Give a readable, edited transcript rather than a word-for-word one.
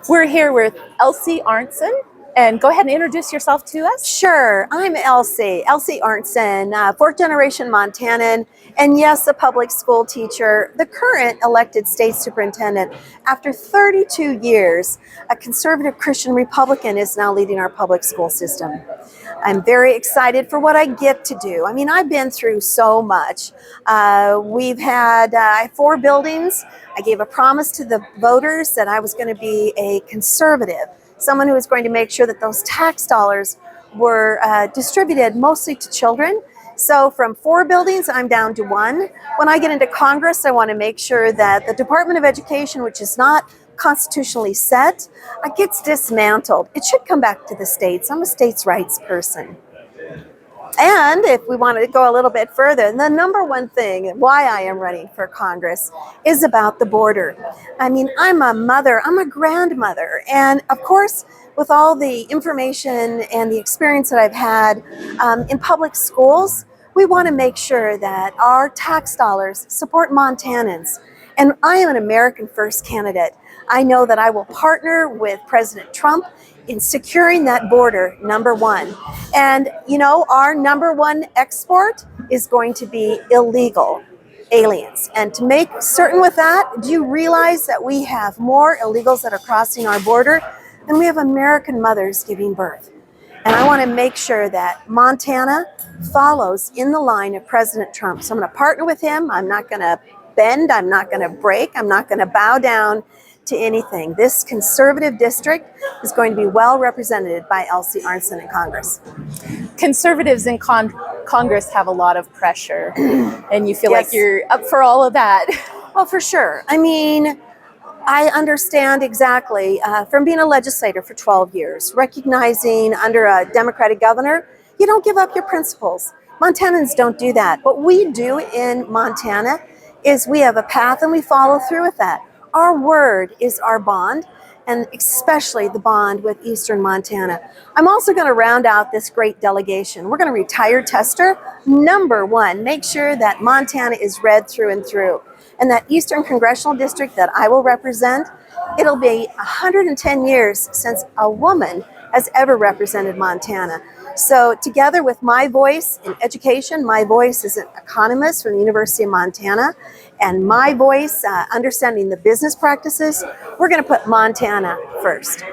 We're here with Elsie Arntzen, and go ahead and introduce yourself to us. Sure, I'm Elsie Arntzen, fourth generation Montanan, and yes, a public school teacher, the current elected state superintendent. After 32 years, a conservative Christian Republican is now leading our public school system. I'm very excited for what I get to do. I mean, I've been through so much. We've had 4 buildings. I gave a promise to the voters that I was going to be a conservative, someone who was going to make sure that those tax dollars were distributed mostly to children. So from 4 buildings, I'm down to 1. When I get into Congress, I want to make sure that the Department of Education, which is not constitutionally set, gets dismantled. It should come back to the states. I'm a states' rights person. And if we want to go a little bit further, the number one thing why I am running for Congress is about the border. I mean, I'm a mother, I'm a grandmother, and of course, with all the information and the experience that I've had in public schools, we want to make sure that our tax dollars support Montanans. And I am an American First candidate. I know that I will partner with President Trump in securing that border, number one. And, you know, our number one export is going to be illegal aliens. And to make certain with that, do you realize that we have more illegals that are crossing our border than we have American mothers giving birth? And I want to make sure that Montana follows in the line of President Trump. So I'm going to partner with him. I'm not going to bend. I'm not going to break. I'm not going to bow down to anything. This conservative district is going to be well represented by Elsie Arntzen in Congress. Conservatives in Congress have a lot of pressure, and you feel Yes. like you're up for all of that. Well, for sure. I mean, I understand exactly from being a legislator for 12 years, recognizing under a Democratic governor, you don't give up your principles. Montanans don't do that. What we do in Montana is we have a path and we follow through with that. Our word is our bond, and especially the bond with Eastern Montana. I'm also going to round out this great delegation. We're going to retire tester. Number one, make sure that Montana is red through and through. And that Eastern Congressional District that I will represent, it'll be 110 years since a woman has ever represented Montana. So together with my voice in education, my voice as an economist from the University of Montana, and my voice understanding the business practices, we're going to put Montana first.